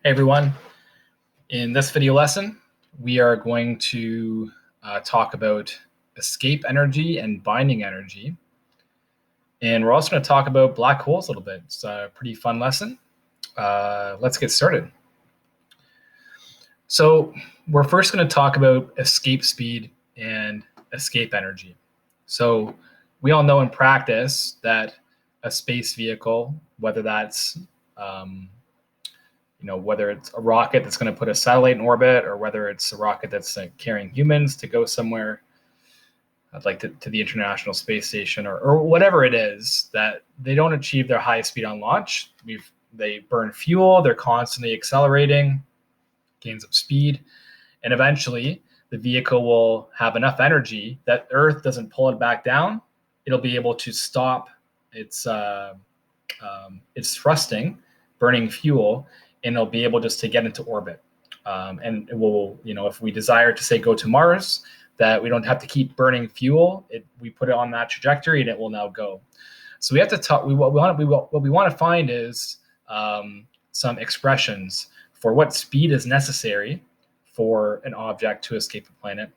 Hey everyone, in this video lesson, we are going to talk about escape energy and binding energy. And we're also going to talk about black holes a little bit. It's a pretty fun lesson. Let's get started. So we're first going to talk about escape speed and escape energy. So we all know in practice that a space vehicle, whether that's whether it's a rocket that's going to put a satellite in orbit or whether it's a rocket that's carrying humans to go somewhere, like to the International Space Station or whatever it is, that they don't achieve their highest speed on launch. They burn fuel, they're constantly accelerating, gains of speed, and eventually the vehicle will have enough energy that Earth doesn't pull it back down. It'll be able to stop its thrusting, burning fuel, and it'll be able just to get into orbit. And it will, if we desire to say go to Mars, that we don't have to keep burning fuel. We put it on that trajectory, and it will now go. So we have to talk. What we want to find is some expressions for what speed is necessary for an object to escape a planet,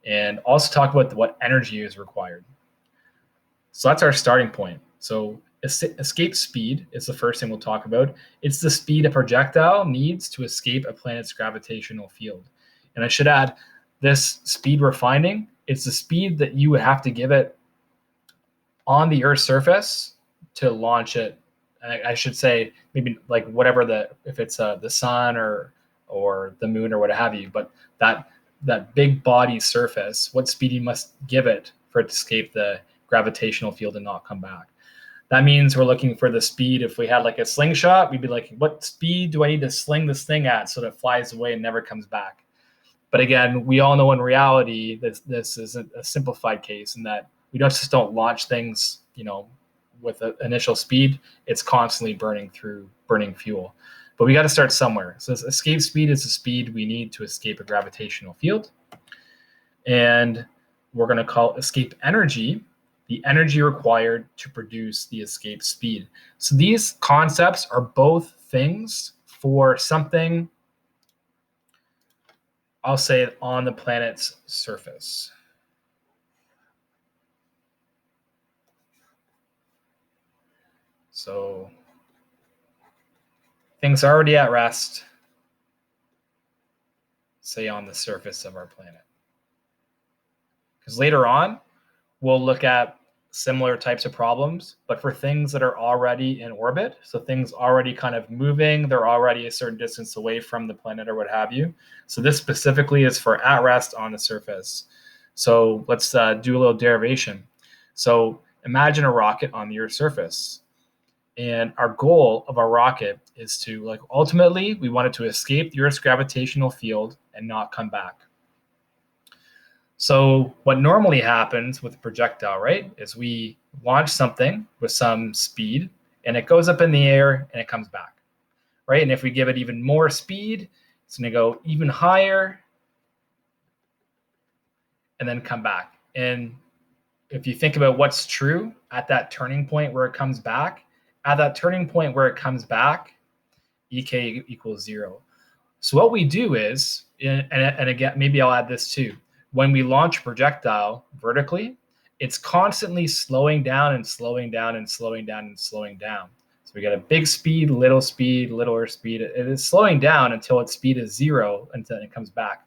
and also talk about what energy is required. So that's our starting point. So escape speed is the first thing we'll talk about. It's the speed a projectile needs to escape a planet's gravitational field. And I should add, this speed we're finding, it's the speed that you would have to give it on the Earth's surface to launch it. I should say maybe like whatever if it's the sun or the moon or what have you, but that big body surface, what speed you must give it for it to escape the gravitational field and not come back. That means we're looking for the speed. If we had like a slingshot, we'd be like, what speed do I need to sling this thing at so that it flies away and never comes back? But again, we all know in reality that this is a simplified case in that we just don't launch things, with an initial speed. It's constantly burning fuel. But we got to start somewhere. So escape speed is the speed we need to escape a gravitational field. And we're going to call escape energy the energy required to produce the escape speed. So these concepts are both things for something, I'll say, on the planet's surface. So things already at rest, say on the surface of our planet. Because later on, we'll look at similar types of problems, but for things that are already in orbit, so things already kind of moving, they're already a certain distance away from the planet or what have you. So this specifically is for at rest on the surface. So let's do a little derivation. So imagine a rocket on the Earth's surface. And our goal of our rocket is to, ultimately, we want it to escape the Earth's gravitational field and not come back. So what normally happens with a projectile, right, is we launch something with some speed, and it goes up in the air, and it comes back, right? And if we give it even more speed, it's going to go even higher and then come back. And if you think about what's true at that turning point where it comes back, EK equals 0. So what we do is, and again, maybe I'll add this too, when we launch a projectile vertically, it's constantly slowing down and slowing down and slowing down and slowing down. So we got a big speed, littler speed. It is slowing down until its speed is 0 until it comes back.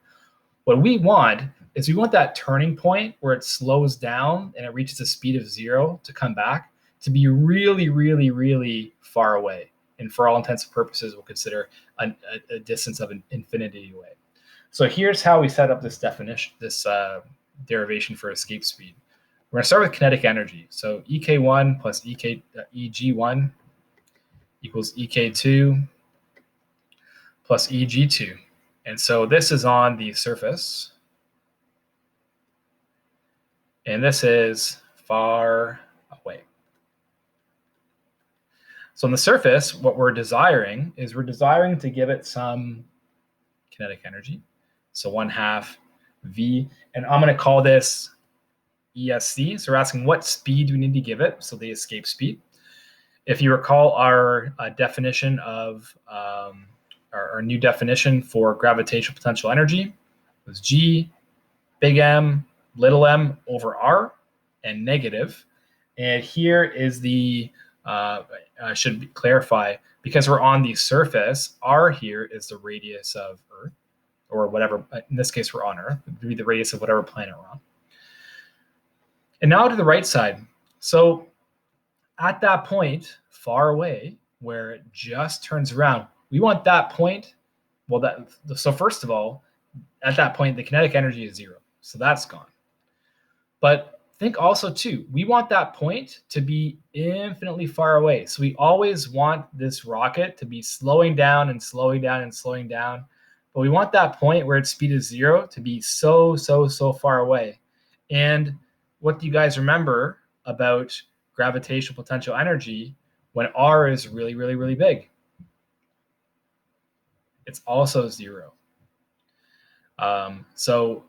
What we want is we want that turning point where it slows down and it reaches a speed of 0 to come back to be really, really, really far away. And for all intents and purposes, we'll consider a distance of an infinity away. So here's how we set up this definition, this derivation for escape speed. We're going to start with kinetic energy. So EK1 plus EG1 equals EK2 plus EG2. And so this is on the surface. And this is far away. So on the surface, what we're desiring to give it some kinetic energy. So 1/2 V, and I'm going to call this ESC. So we're asking what speed do we need to give it, so the escape speed. If you recall our definition of our new definition for gravitational potential energy was G, big M, little m over R, and negative. And here is the, I should clarify, because we're on the surface, R here is the radius of Earth, or whatever, in this case, we're on Earth. It would be the radius of whatever planet we're on. And now to the right side. So at that point, far away, where it just turns around, we want that point, so first of all, at that point, the kinetic energy is 0. So that's gone. But think also, too, we want that point to be infinitely far away. So we always want this rocket to be slowing down and slowing down and slowing down. But we want that point where its speed is 0 to be so far away. And what do you guys remember about gravitational potential energy when R is really big? It's also 0. So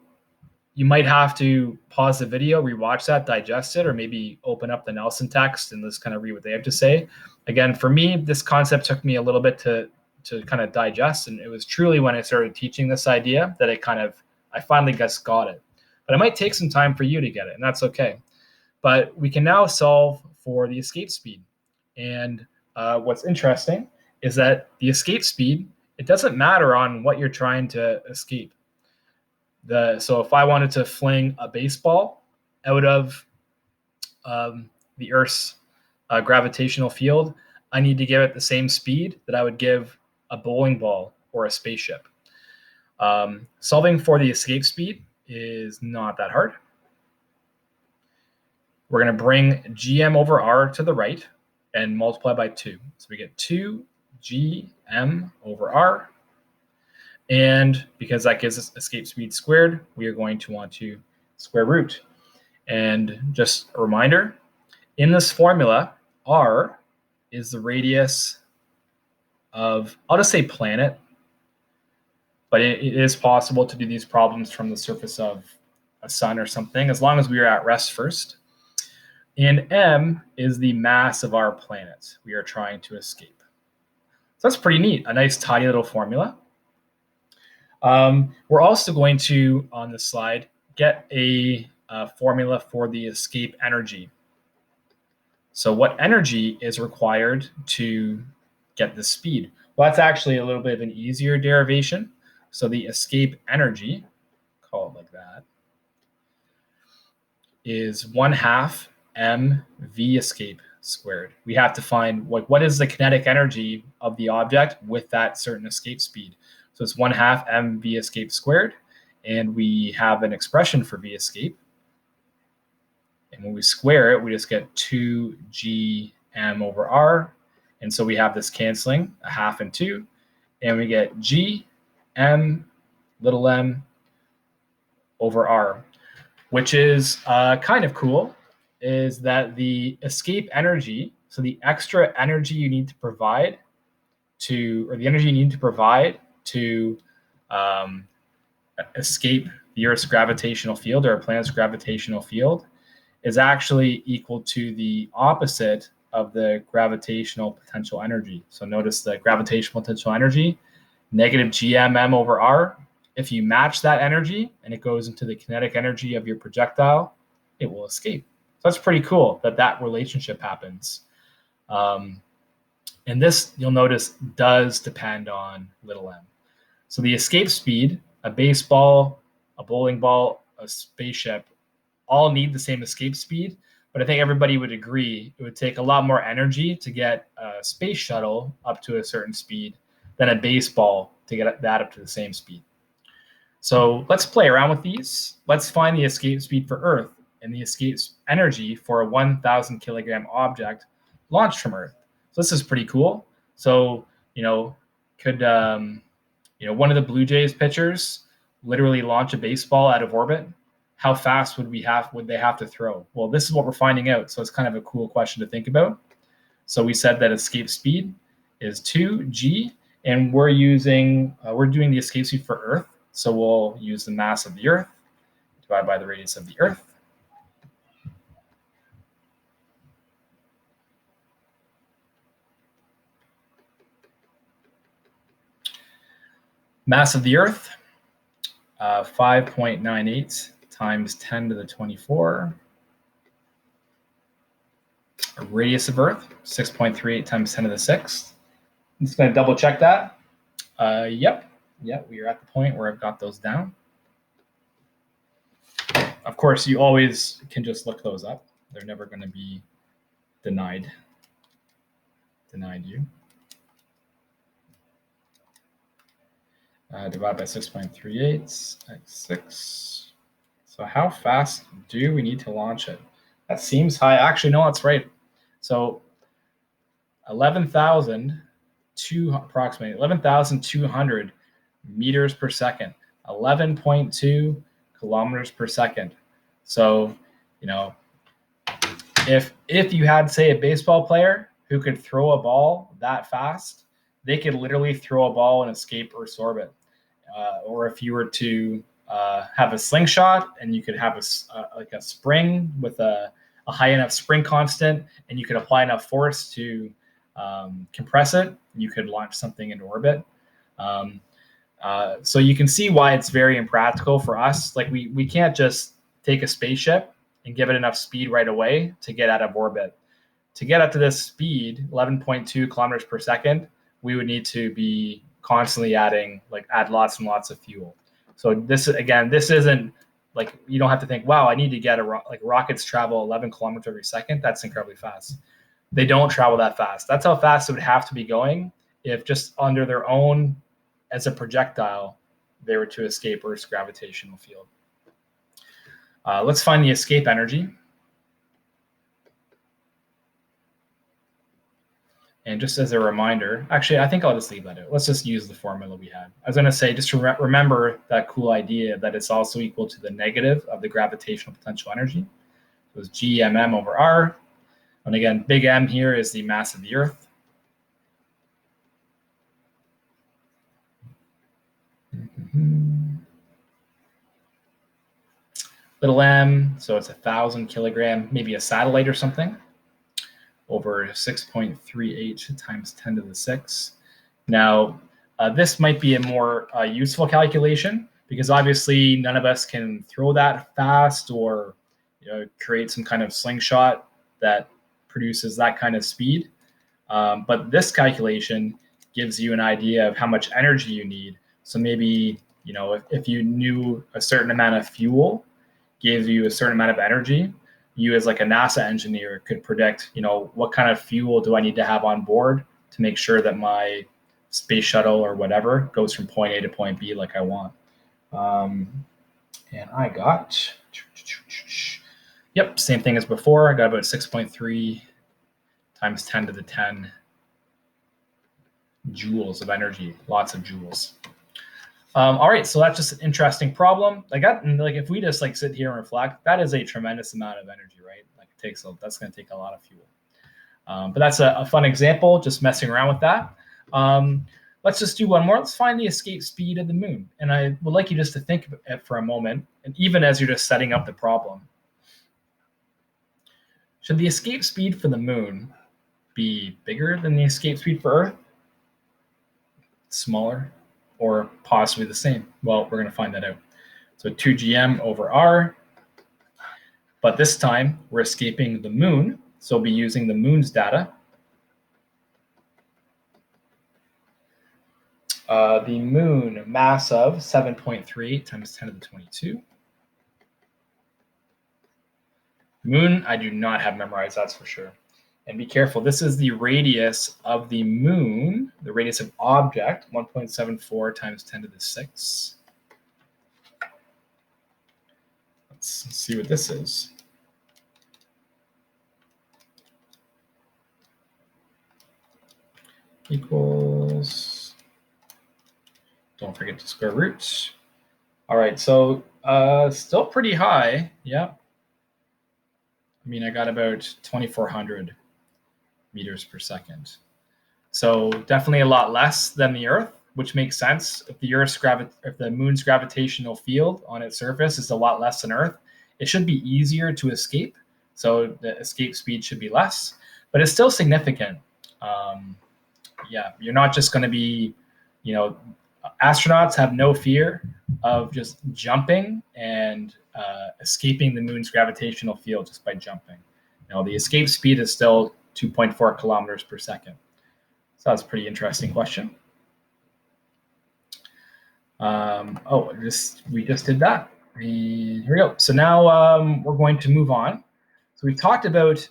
you might have to pause the video, rewatch that, digest it, or maybe open up the Nelson text and just kind of read what they have to say. Again, for me, this concept took me a little bit to kind of digest, and it was truly when I started teaching this idea that I finally just got it. But it might take some time for you to get it, and that's okay. But we can now solve for the escape speed. And what's interesting is that the escape speed, it doesn't matter on what you're trying to escape. So if I wanted to fling a baseball out of the Earth's gravitational field, I need to give it the same speed that I would give a bowling ball or a spaceship. Solving for the escape speed is not that hard. We're going to bring gm over r to the right and multiply by 2. So we get 2 gm over r. And because that gives us escape speed squared, we are going to want to square root. And just a reminder, in this formula, r is the radius of, I'll just say planet, but it is possible to do these problems from the surface of a sun or something, as long as we are at rest first. And m is the mass of our planet we are trying to escape. So that's pretty neat, a nice tidy little formula. We're also going to, on this slide, get a formula for the escape energy. So what energy is required to get the speed? Well, that's actually a little bit of an easier derivation. So the escape energy, call it like that, is 1/2 mv escape squared. We have to find what is the kinetic energy of the object with that certain escape speed. So it's 1/2 mv escape squared, and we have an expression for v escape. And when we square it, we just get 2gm over r. And so we have this canceling, a half and 2, and we get gm little m over r, which is kind of cool, is that the escape energy, so the extra energy you need to provide to, or the energy you need to provide to escape the Earth's gravitational field or a planet's gravitational field, is actually equal to the opposite of the gravitational potential energy. So notice the gravitational potential energy, negative gmm over r. If you match that energy and it goes into the kinetic energy of your projectile, it will escape. So that's pretty cool that that relationship happens. And this, you'll notice, does depend on little m. So the escape speed, a baseball, a bowling ball, a spaceship, all need the same escape speed. But I think everybody would agree it would take a lot more energy to get a space shuttle up to a certain speed than a baseball to get that up to the same speed. So let's play around with these. Let's find the escape speed for Earth and the escape energy for a 1,000 kilogram object launched from Earth. So this is pretty cool. So, could one of the Blue Jays pitchers literally launch a baseball out of orbit? How fast would they have to throw? Well, this is what we're finding out. So it's kind of a cool question to think about. So we said that escape speed is 2g, and we're doing the escape speed for Earth. So we'll use the mass of the Earth divided by the radius of the Earth. Mass of the Earth, 5.98 times 10 to the 24. Radius of Earth, 6.38 times 10 to the 6th. I'm just going to double check that. Yep, we are at the point where I've got those down. Of course, you always can just look those up. They're never going to be denied you. Divide by 6.38 x 6. So how fast do we need to launch it? That seems high. Actually, no, that's right. So approximately 11,200 meters per second, 11.2 kilometers per second. So, if you had, say, a baseball player who could throw a ball that fast, they could literally throw a ball and escape Earth's orbit. Or if you were to have a slingshot and you could have a spring with a high enough spring constant, and you could apply enough force to compress it, you could launch something into orbit. So you can see why it's very impractical for us. Like we can't just take a spaceship and give it enough speed right away to get out of orbit. To get up to this speed, 11.2 kilometers per second, we would need to be constantly add lots and lots of fuel. So this isn't like, you don't have to think, wow, I need to get rockets travel 11 kilometers every second. That's incredibly fast. They don't travel that fast. That's how fast it would have to be going if just under their own, as a projectile, they were to escape Earth's gravitational field. Let's find the escape energy. And just as a reminder, actually, I think I'll just leave that out. Let's just use the formula we had. I was going to say, just remember that cool idea that it's also equal to the negative of the gravitational potential energy. So it's G(m)m) over r. And again, big M here is the mass of the Earth. Little m, so it's 1,000 kilogram, maybe a satellite or something, over 6.38 times 10 to the 6. Now, this might be a more useful calculation, because obviously none of us can throw that fast or create some kind of slingshot that produces that kind of speed. But this calculation gives you an idea of how much energy you need. So maybe, if you knew a certain amount of fuel gave you a certain amount of energy, you as like a NASA engineer could predict, what kind of fuel do I need to have on board to make sure that my space shuttle or whatever goes from point A to point B like I want. And I got, yep, same thing as before. I got about 6.3 times 10 to the 10 joules of energy, lots of joules. All right, so that's just an interesting problem. If we just sit here and reflect, that is a tremendous amount of energy, right? That's going to take a lot of fuel. But that's a fun example, just messing around with that. Let's just do one more. Let's find the escape speed of the moon. And I would like you just to think of it for a moment, and even as you're just setting up the problem. Should the escape speed for the moon be bigger than the escape speed for Earth? Smaller? Or possibly the same? Well, we're going to find that out. So 2gm over r. But this time, we're escaping the moon. So we'll be using the moon's data. The moon, mass of 7.38 times 10 to the 22. Moon, I do not have memorized, that's for sure. And be careful, this is the radius of the moon, the radius of object, 1.74 times 10 to the 6. Let's see what this is. Equals, don't forget to square root. All right, so still pretty high, yeah. I mean, I got about 2,400 meters per second. So definitely a lot less than the Earth, which makes sense. If the moon's gravitational field on its surface is a lot less than Earth, it should be easier to escape. So the escape speed should be less, but it's still significant. Yeah, you're not just going to be, Astronauts have no fear of just jumping and escaping the moon's gravitational field just by jumping. Now, the escape speed is still 2.4 kilometers per second. So that's a pretty interesting question. We just did that. Here we go. So now we're going to move on. So we've talked about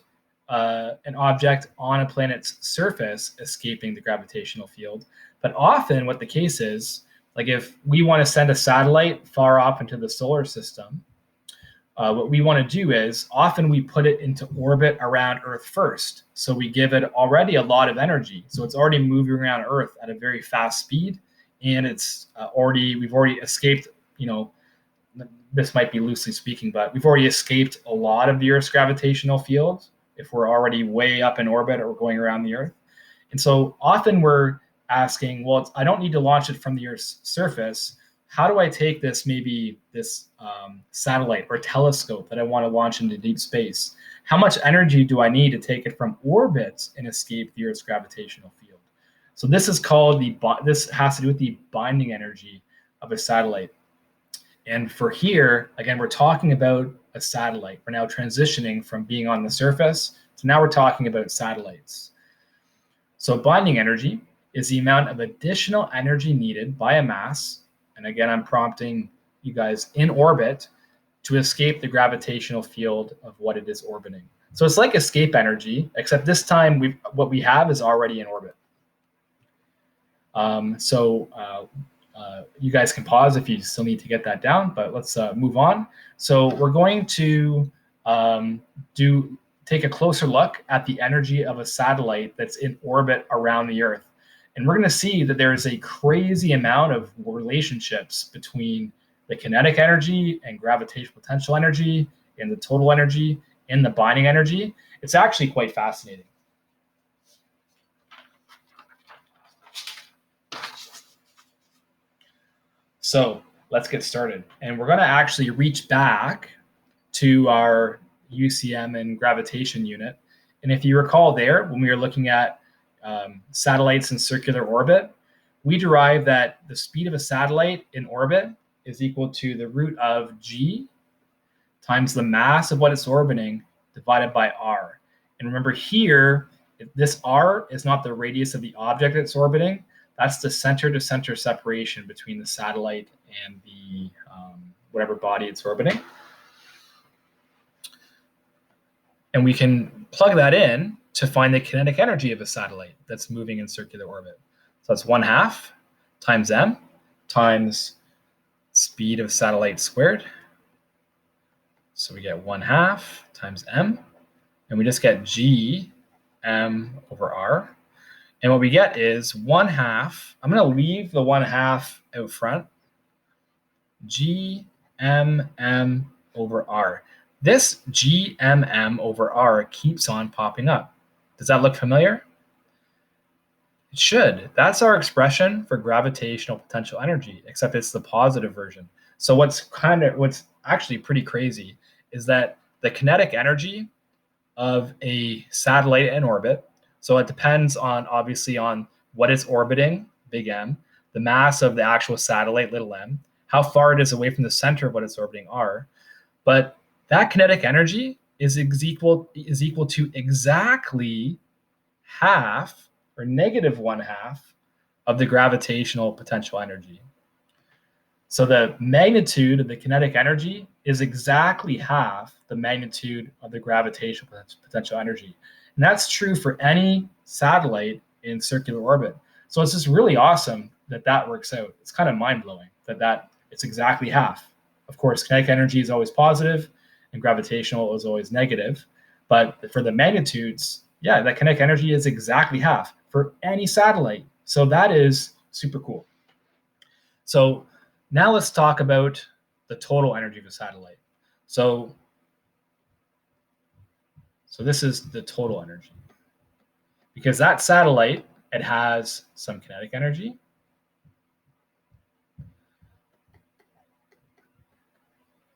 an object on a planet's surface escaping the gravitational field. But often what the case is, like if we want to send a satellite far off into the solar system, what we want to do is often we put it into orbit around Earth first. So we give it already a lot of energy. So it's already moving around Earth at a very fast speed. And it's we've already escaped, this might be loosely speaking, but we've already escaped a lot of the Earth's gravitational field if we're already way up in orbit or going around the Earth. And so often we're asking, well, I don't need to launch it from the Earth's surface. How do I take this satellite or telescope that I want to launch into deep space? How much energy do I need to take it from orbit and escape the Earth's gravitational field? So this is called this has to do with the binding energy of a satellite. And for here, again, we're talking about a satellite. We're now transitioning from being on the surface to now we're talking about satellites. So binding energy is the amount of additional energy needed by a mass. And again, I'm prompting you guys in orbit to escape the gravitational field of what it is orbiting. So it's like escape energy, except this time what we have is already in orbit. You guys can pause if you still need to get that down, but let's move on. So we're going to take a closer look at the energy of a satellite that's in orbit around the Earth. And we're going to see that there is a crazy amount of relationships between the kinetic energy and gravitational potential energy and the total energy and the binding energy. It's actually quite fascinating. So let's get started. And we're going to actually reach back to our UCM and gravitation unit. And if you recall there, when we were looking at satellites in circular orbit, we derived that the speed of a satellite in orbit is equal to the root of g times the mass of what it's orbiting divided by r. And remember here, this r is not the radius of the object it's orbiting. That's the center-to-center separation between the satellite and the whatever body it's orbiting. And we can plug that in to find the kinetic energy of a satellite that's moving in circular orbit. So that's 1/2 times m times speed of satellite squared. So we get 1/2 times m, and we just get g m over r. And what we get is 1/2. I'm going to leave the 1/2 out front. G m m over r. This g m m over r keeps on popping up. Does that look familiar? It should. That's our expression for gravitational potential energy, except it's the positive version. So what's actually pretty crazy is that the kinetic energy of a satellite in orbit, so it depends obviously on what it's orbiting, big M, the mass of the actual satellite, little m, how far it is away from the center of what it's orbiting, r. But that kinetic energy is equal to exactly half or negative 1/2 of the gravitational potential energy. So the magnitude of the kinetic energy is exactly half the magnitude of the gravitational potential energy. And that's true for any satellite in circular orbit. So it's just really awesome that works out. It's kind of mind-blowing that it's exactly half. Of course, kinetic energy is always positive and gravitational is always negative. But for the magnitudes, yeah, that kinetic energy is exactly half for any satellite. So that is super cool. So now let's talk about the total energy of a satellite. So this is the total energy. Because that satellite, it has some kinetic energy.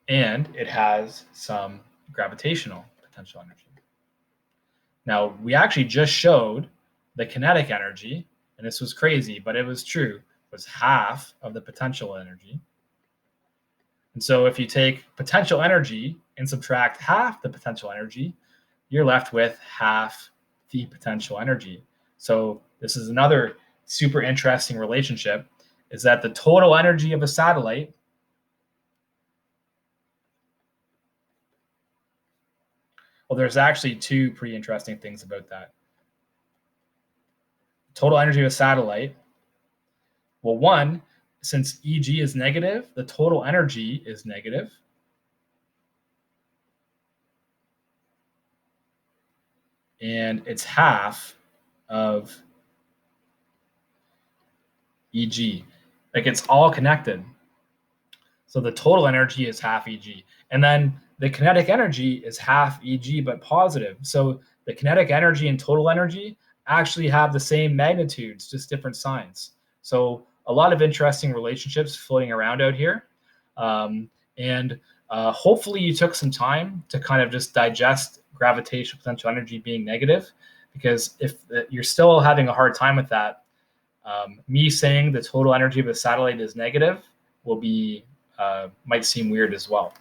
And it has some gravitational potential energy. Now, we actually just showed the kinetic energy, and this was crazy, but it was true. was half of the potential energy. And so if you take potential energy and subtract half the potential energy, you're left with half the potential energy. So this is another super interesting relationship, is that the total energy of a satellite well, there's actually two pretty interesting things about that. Total energy of a satellite, well, one, since EG is negative, the total energy is negative. And it's half of EG. Like, it's all connected. So the total energy is half EG. And then the kinetic energy is half EG, but positive. So the kinetic energy and total energy actually have the same magnitudes, just different signs. So a lot of interesting relationships floating around out here. And hopefully you took some time to kind of just digest gravitational potential energy being negative, because if you're still having a hard time with that, me saying the total energy of a satellite is negative will be might seem weird as well.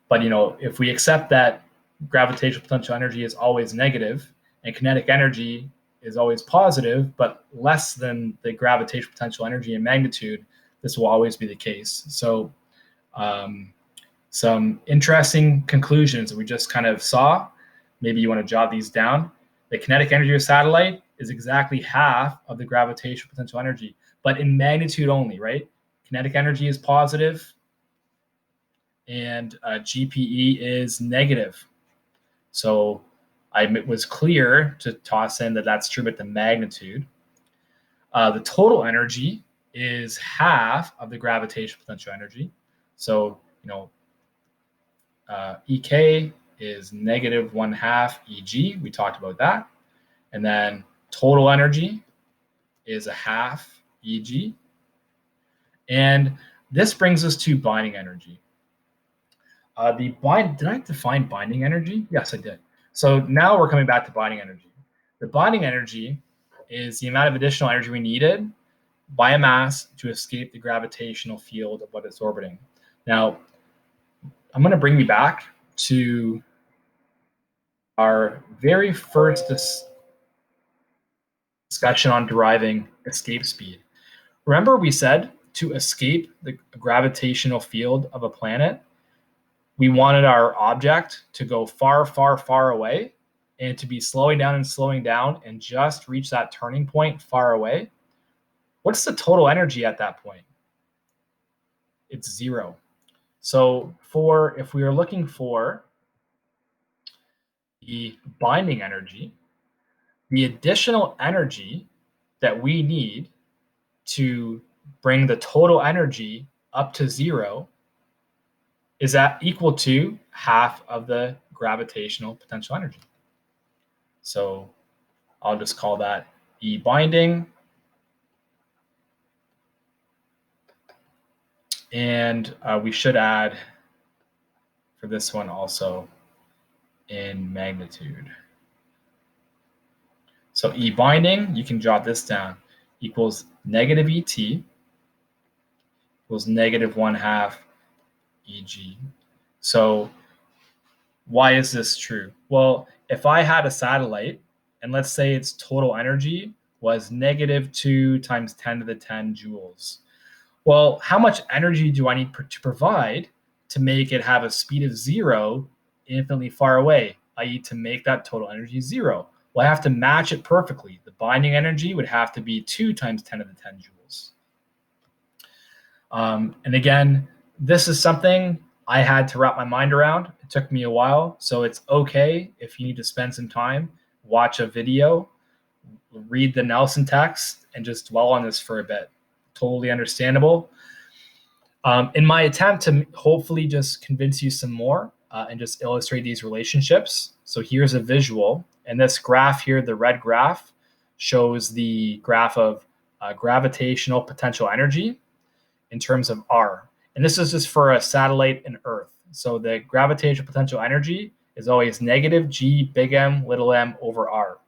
But if we accept that gravitational potential energy is always negative and kinetic energy is always positive, but less than the gravitational potential energy in magnitude, this will always be the case. So some interesting conclusions that we just kind of saw. Maybe you want to jot these down. The kinetic energy of a satellite is exactly half of the gravitational potential energy, but in magnitude only, right? Kinetic energy is positive, and GPE is negative. So it was clear to toss in that that's true, but the magnitude. The total energy is half of the gravitational potential energy. So, EK is negative 1/2 EG. We talked about that. And then total energy is a half EG. And this brings us to binding energy. Did I define binding energy? Yes, I did. So now we're coming back to binding energy. The binding energy is the amount of additional energy we needed by a mass to escape the gravitational field of what it's orbiting. Now, I'm going to bring you back to our very first discussion on deriving escape speed. Remember, we said to escape the gravitational field of a planet, we wanted our object to go far, far, far away and to be slowing down and just reach that turning point far away. What's the total energy at that point? It's 0. So if we are looking for the binding energy, the additional energy that we need to bring the total energy up to 0 is that equal to half of the gravitational potential energy. So I'll just call that E binding. And we should add for this one also in magnitude. So E binding, you can jot this down, equals negative ET equals negative 1/2 EG. So why is this true? Well, if I had a satellite, and let's say its total energy was -2 × 10⁻10 joules. Well, how much energy do I need to provide to make it have a speed of 0 infinitely far away, i.e. to make that total energy 0? Well, I have to match it perfectly. The binding energy would have to be 2 × 10⁻10 joules. And again, this is something I had to wrap my mind around. It took me a while, so it's okay if you need to spend some time, watch a video, read the Nelson text, and just dwell on this for a bit. Totally understandable. In my attempt to hopefully just convince you some more and just illustrate these relationships. So here's a visual. And this graph here, the red graph, shows the graph of gravitational potential energy in terms of R. And this is just for a satellite and Earth. So the gravitational potential energy is always negative G big M little m over R.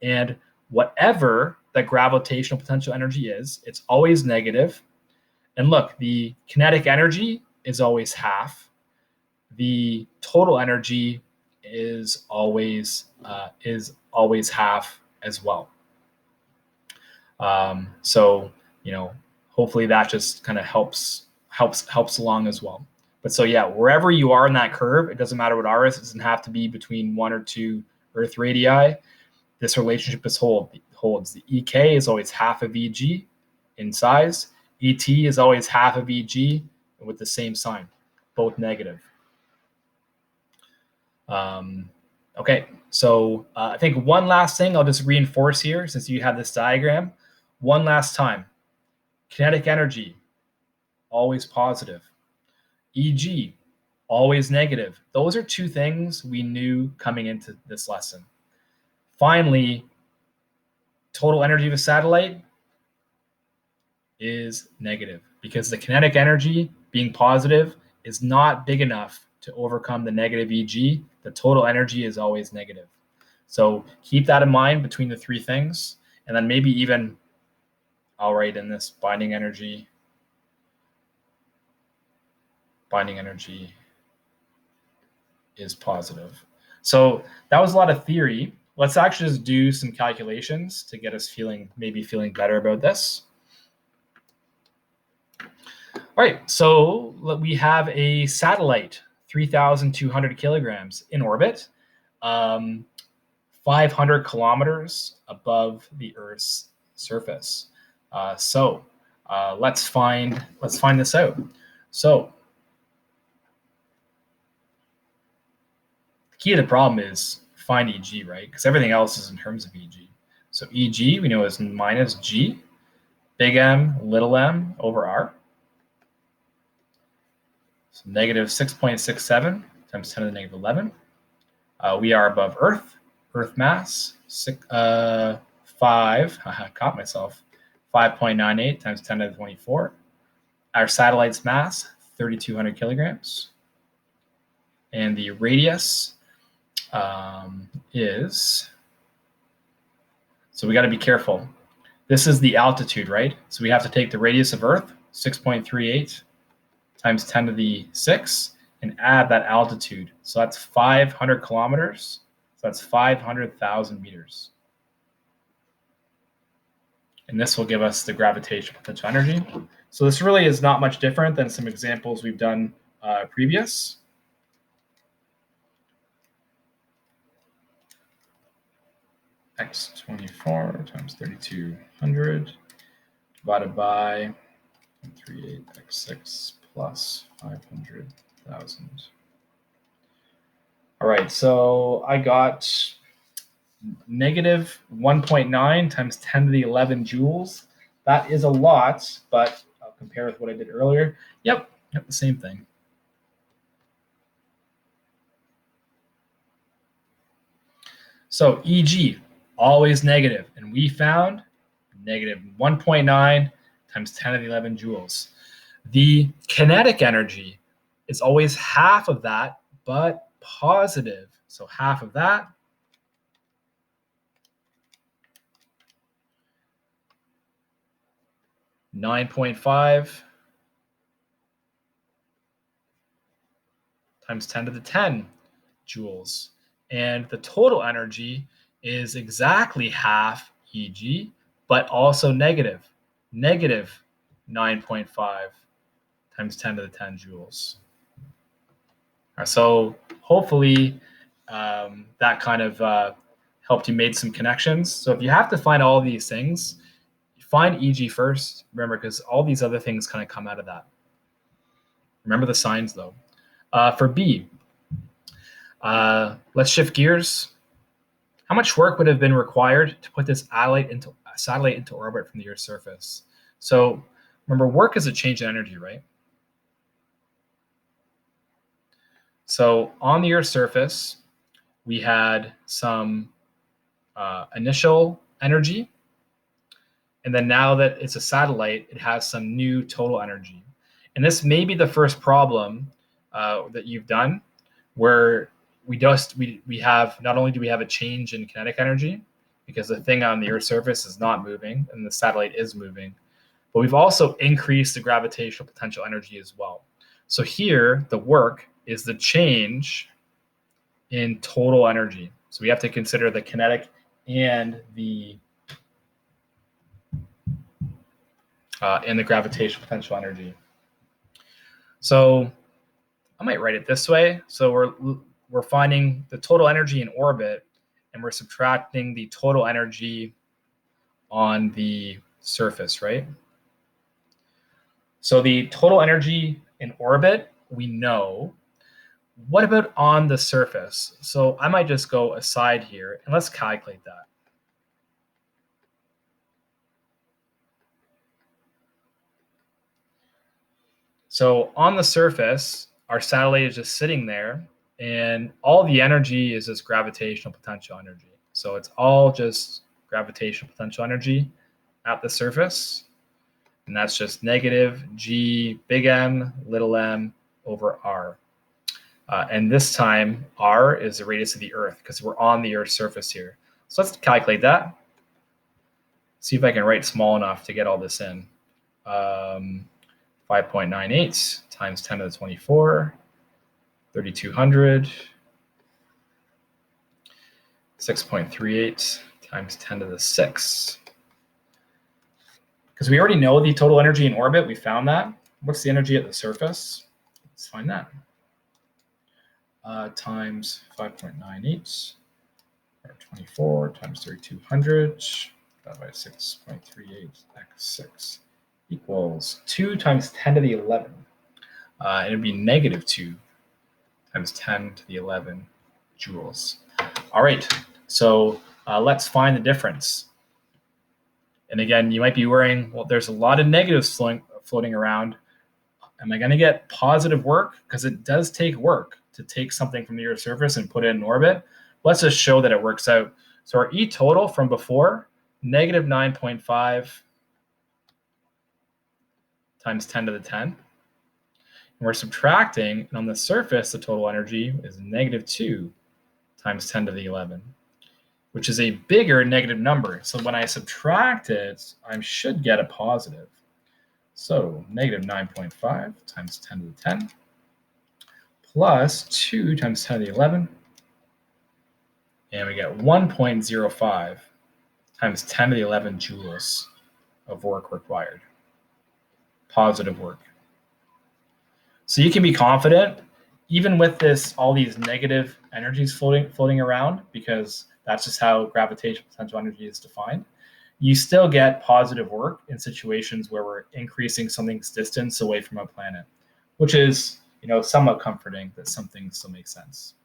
And whatever that gravitational potential energy is. It's always negative. And look, the kinetic energy is always half. The total energy is always half as well. So hopefully that just kind of helps along as well. But so yeah, wherever you are in that curve, it doesn't matter what r is. It doesn't have to be between 1 or 2 Earth radii. This relationship holds. The EK is always half of EG in size. ET is always half of EG with the same sign, both negative. Okay, so I think one last thing I'll just reinforce here, since you have this diagram. One last time. Kinetic energy, always positive. EG, always negative. Those are two things we knew coming into this lesson. Finally, total energy of a satellite is negative because the kinetic energy being positive is not big enough to overcome the negative EG. The total energy is always negative. So keep that in mind between the three things. And then maybe even I'll write in this binding energy. Binding energy is positive. So that was a lot of theory. Let's actually just do some calculations to get us feeling better about this. All right, so we have a satellite, 3,200 kilograms in orbit, 500 kilometers above the Earth's surface. So let's find this out. So the key to the problem is find EG, right? Because everything else is in terms of EG. So EG we know is minus G, big M, little m over R. So negative 6.67 times 10 to the negative 11. We are above Earth. Earth mass, 5, I caught myself, 5.98 times 10 to the 24. Our satellite's mass, 3,200 kilograms. And the radius is, so we got to be careful. This is the altitude, right? So we have to take the radius of Earth, 6.38 times 10 to the 6, and add that altitude. So that's 500 kilometers. So that's 500,000 meters. And this will give us the gravitational potential energy. So this really is not much different than some examples we've done previous. X24 times 3,200 divided by 38x6 plus 500,000. All right, so I got negative 1.9 times 10 to the 11 joules. That is a lot, but I'll compare with what I did earlier. Yep, the same thing. So EG, always negative, and we found negative 1.9 times 10 to the 11 joules. The kinetic energy is always half of that, but positive. So half of that. (9.5) times 10 to the 10 joules. And the total energy is exactly half EG, but also negative. Negative 9.5 times 10 to the 10 joules. So hopefully that kind of helped you make some connections. So if you have to find all these things, find EG first, remember, because all these other things kind of come out of that. Remember the signs, though. For B, let's shift gears. How much work would have been required to put this satellite into orbit from the Earth's surface? So remember, work is a change in energy, right? So on the Earth's surface, we had some initial energy. And then now that it's a satellite, it has some new total energy. And this may be the first problem that you've done where we have, not only do we have a change in kinetic energy, because the thing on the Earth's surface is not moving and the satellite is moving. But we've also increased the gravitational potential energy as well. So here, the work is the change in total energy. So we have to consider the kinetic and the gravitational potential energy. So I might write it this way. So we're finding the total energy in orbit, and we're subtracting the total energy on the surface, right? So the total energy in orbit, we know. What about on the surface? So I might just go aside here, and let's calculate that. So on the surface, our satellite is just sitting there, and all the energy is just gravitational potential energy. So it's all just gravitational potential energy at the surface, and that's just negative G big M little m over R. And this time, R is the radius of the Earth because we're on the Earth's surface here. So let's calculate that. See if I can write small enough to get all this in. 5.98 times 10 to the 24, 3,200, 6.38 times 10 to the 6. Because we already know the total energy in orbit, we found that. What's the energy at the surface? Let's find that. Times 5.98, or 24 times 3,200, divided by 6.38 x 6 equals 2 times 10 to the 11. And it'd be negative 2 times 10 to the 11 joules. All right, so let's find the difference. And again, you might be worrying, well, there's a lot of negatives floating around. Am I going to get positive work? Because it does take work to take something from the Earth's surface and put it in orbit. Let's just show that it works out. So our E total from before, negative 9.5 times 10 to the 10. And we're subtracting, and on the surface, the total energy is negative 2 times 10 to the 11, which is a bigger negative number. So when I subtract it, I should get a positive. So negative 9.5 times 10 to the 10 plus 2 times 10 to the 11. And we get 1.05 times 10 to the 11 joules of work required. Positive work. So you can be confident, even with this, all these negative energies floating around, because that's just how gravitational potential energy is defined. You still get positive work in situations where we're increasing something's distance away from a planet, which is, somewhat comforting that some things still make sense.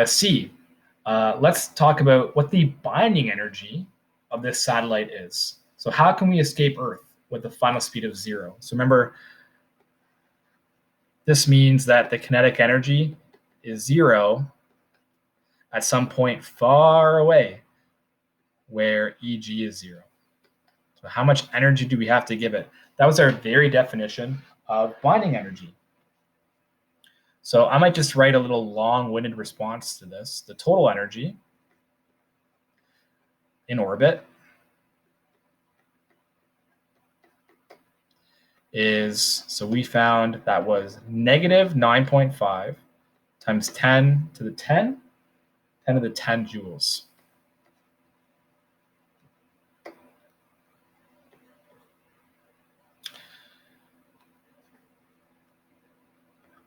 C, let's talk about what the binding energy of this satellite is. So how can we escape Earth with a final speed of 0? So remember, this means that the kinetic energy is 0 at some point far away where EG is 0. So how much energy do we have to give it? That was our very definition of binding energy. So I might just write a little long-winded response to this. The total energy in orbit is, so we found that was negative 9.5 times 10 to the 10 to the 10 joules.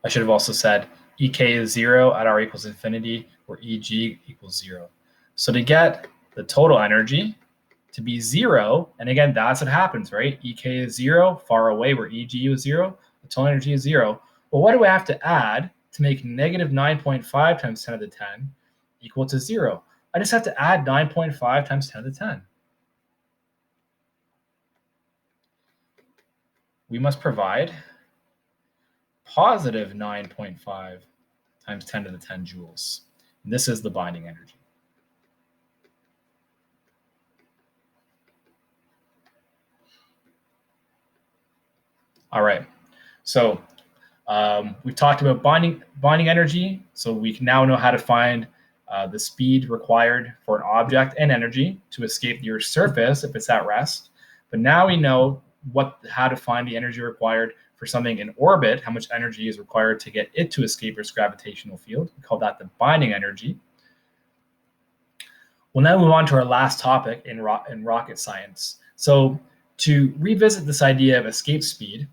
I should have also said EK is 0 at R equals infinity, where EG equals 0. So to get the total energy to be 0, and again, that's what happens, right? EK is 0, far away where EG is 0, the total energy is 0. Well, what do I have to add to make negative 9.5 times 10 to the 10 equal to 0? I just have to add 9.5 times 10 to the 10. We must provide positive 9.5 times 10 to the 10 joules. And this is the binding energy. All right, so we've talked about binding energy, so we can now know how to find the speed required for an object and energy to escape the Earth's surface if it's at rest. But now we know how to find the energy required for something in orbit, how much energy is required to get it to escape Earth's gravitational field. We call that the binding energy. We'll now move on to our last topic in rocket science. So to revisit this idea of escape speed,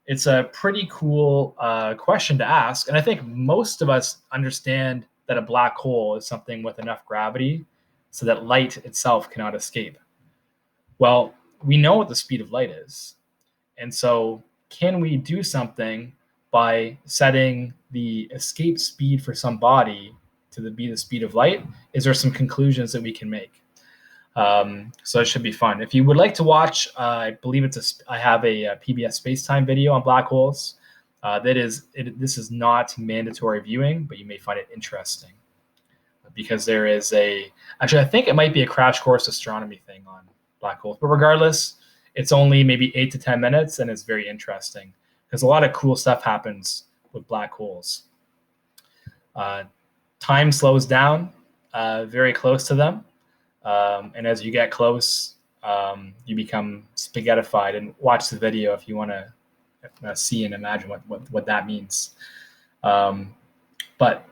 it's a pretty cool question to ask. And I think most of us understand that a black hole is something with enough gravity so that light itself cannot escape. Well, we know what the speed of light is. And so can we do something by setting the escape speed for some body to be the speed of light? Is there some conclusions that we can make? So it should be fun. If you would like to watch, I believe I have a PBS Spacetime video on black holes. This is not mandatory viewing, but you may find it interesting because there is actually, I think it might be a crash course astronomy thing on black holes, but regardless, it's only maybe 8 to 10 minutes, and it's very interesting because a lot of cool stuff happens with black holes. Time slows down very close to them. And as you get close, you become spaghettified. And watch the video if you want to see and imagine what that means. But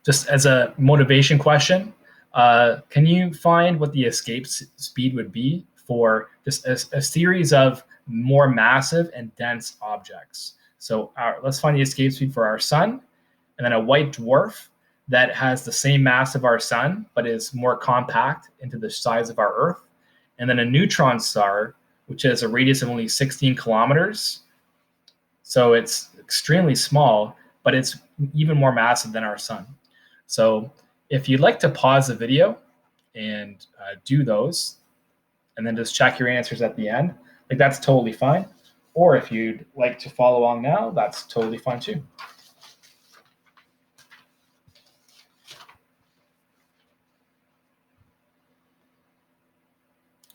just as a motivation question, can you find what the escape speed would be for just a series of more massive and dense objects? So let's find the escape speed for our sun, and then a white dwarf that has the same mass of our sun, but is more compact into the size of our Earth. And then a neutron star, which has a radius of only 16 kilometers. So it's extremely small, but it's even more massive than our sun. So if you'd like to pause the video and do those, and then just check your answers at the end, like that's totally fine. Or if you'd like to follow along now, that's totally fine too.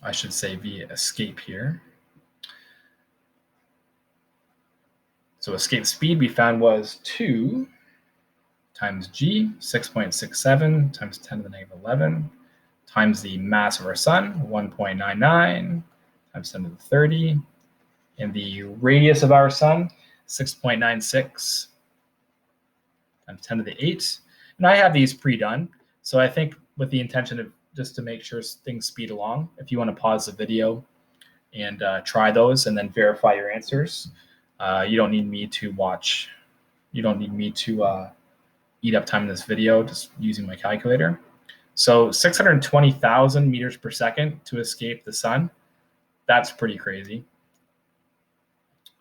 I should say via escape here. So escape speed we found was 2 times g, 6.67 times 10 to the negative 11, times the mass of our sun, 1.99 times 10 to the 30, and the radius of our sun, 6.96 times 10 to the 8. And I have these pre-done, so I think with the intention of just to make sure things speed along. If you want to pause the video and try those and then verify your answers, you don't need me to watch. You don't need me to eat up time in this video just using my calculator. So 620,000 meters per second to escape the sun. That's pretty crazy.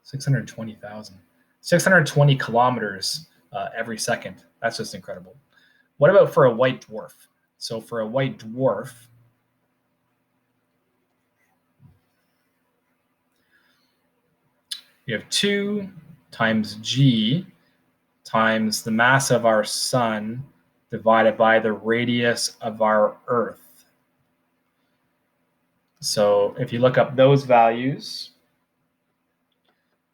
620,000. 620 kilometers every second. That's just incredible. What about for a white dwarf? So for a white dwarf, we have 2 times g times the mass of our sun divided by the radius of our Earth. So if you look up those values,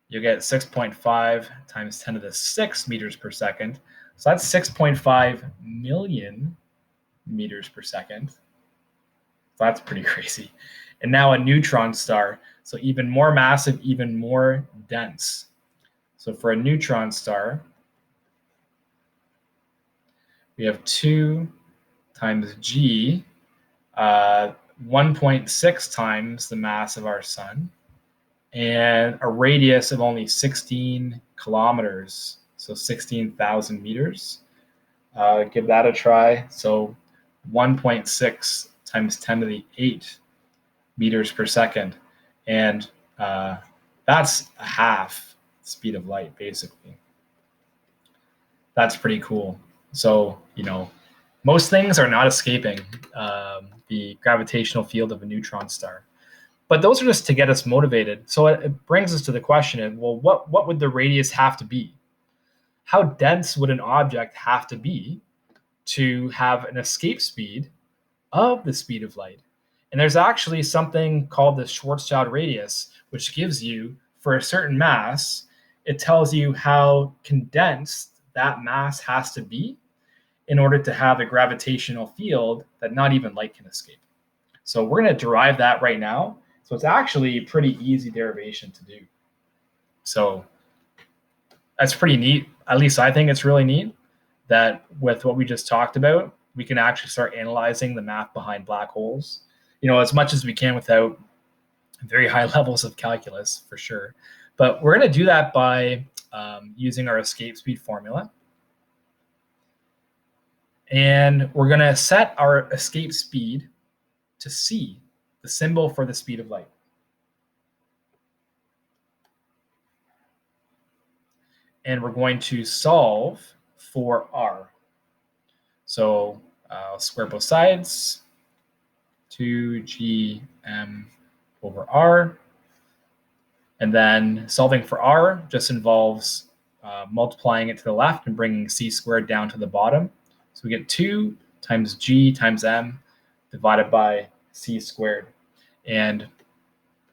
you get 6.5 times 10 to the 6 meters per second. So that's 6.5 million meters per second. So that's pretty crazy. And now a neutron star, so even more massive, even more dense. So for a neutron star, we have 2 times g, 1.6 times the mass of our sun, and a radius of only 16 kilometers, so 16,000 meters. Give that a try. So 1.6 times 10 to the 8 meters per second. And that's a half speed of light, basically. That's pretty cool. So, most things are not escaping the gravitational field of a neutron star. But those are just to get us motivated. So it brings us to the question of, well, what would the radius have to be? How dense would an object have to be to have an escape speed of the speed of light? And there's actually something called the Schwarzschild radius, which gives you, for a certain mass, it tells you how condensed that mass has to be in order to have a gravitational field that not even light can escape. So we're going to derive that right now. So it's actually a pretty easy derivation to do. So that's pretty neat. At least I think it's really neat that with what we just talked about, we can actually start analyzing the math behind black holes, as much as we can without very high levels of calculus, for sure. But we're going to do that by using our escape speed formula. And we're going to set our escape speed to c, the symbol for the speed of light. And we're going to solve for r. So I'll square both sides, 2gm over r. And then solving for r just involves multiplying it to the left and bringing c squared down to the bottom. So we get 2 times g times m divided by c squared. And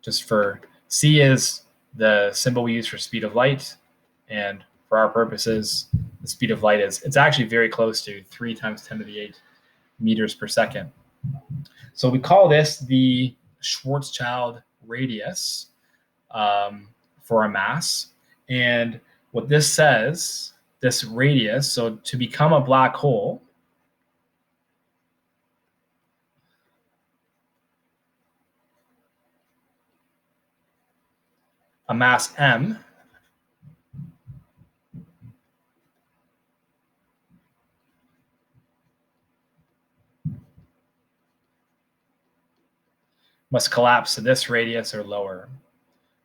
just for c is the symbol we use for speed of light. And for our purposes, the speed of light it's actually very close to 3 times 10 to the 8 meters per second. So we call this the Schwarzschild radius for a mass. And what this says, this radius, so to become a black hole, a mass m must collapse to this radius or lower.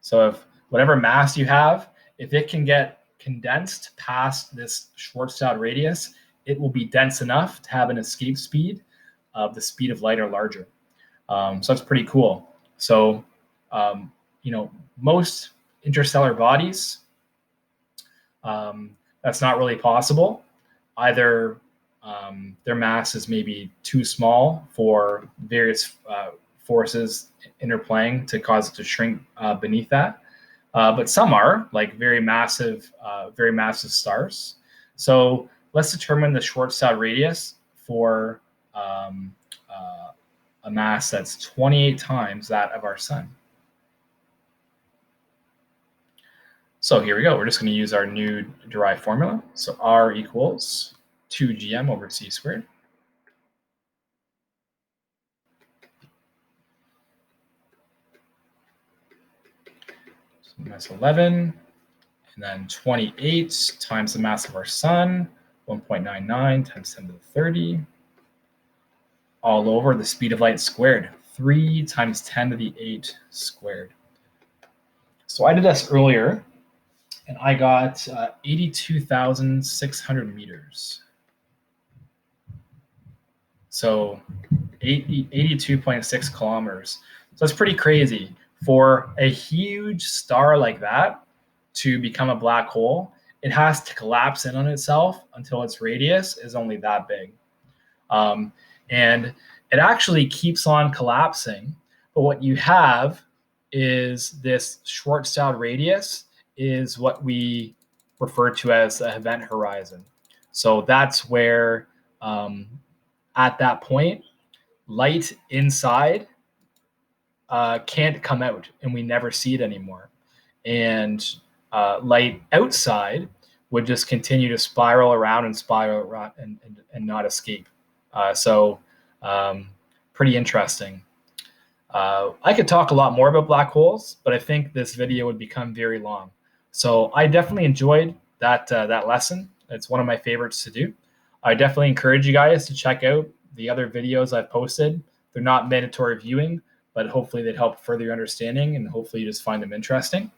So if whatever mass you have, if it can get condensed past this Schwarzschild radius, it will be dense enough to have an escape speed of the speed of light or larger. So that's pretty cool. So, most interstellar bodies, that's not really possible. Either their mass is maybe too small for various forces interplaying to cause it to shrink beneath that. But some are, like very massive stars. So let's determine the Schwarzschild radius for a mass that's 28 times that of our sun. So here we go. We're just going to use our new derived formula. So R equals 2gm over c squared. So mass 11, and then 28 times the mass of our sun, 1.99 times 10 to the 30, all over the speed of light squared, 3 times 10 to the 8 squared. So I did this earlier, and I got 82,600 meters. So 82.6 kilometers. So that's pretty crazy. For a huge star like that to become a black hole, it has to collapse in on itself until its radius is only that big. And it actually keeps on collapsing. But what you have is this Schwarzschild radius is what we refer to as the event horizon. So that's where, at that point, light inside can't come out, and we never see it anymore. And light outside would just continue to spiral around and not escape. So pretty interesting. I could talk a lot more about black holes, but I think this video would become very long. So I definitely enjoyed that lesson. It's one of my favorites to do. I definitely encourage you guys to check out the other videos I've posted. They're not mandatory viewing, but hopefully they'd help further your understanding, and hopefully you just find them interesting.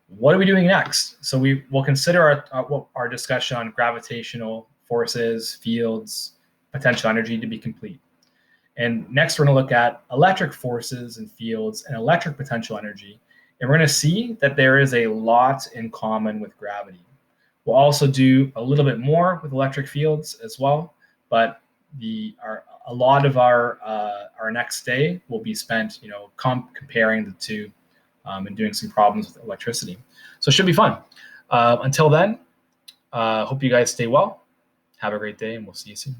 What are we doing next? So we'll consider our discussion on gravitational forces, fields, potential energy to be complete. And next we're going to look at electric forces and fields and electric potential energy. And we're going to see that there is a lot in common with gravity. We'll also do a little bit more with electric fields as well, but a lot of our next day will be spent, comparing the two and doing some problems with electricity. So it should be fun. Until then, hope you guys stay well. Have a great day, and we'll see you soon.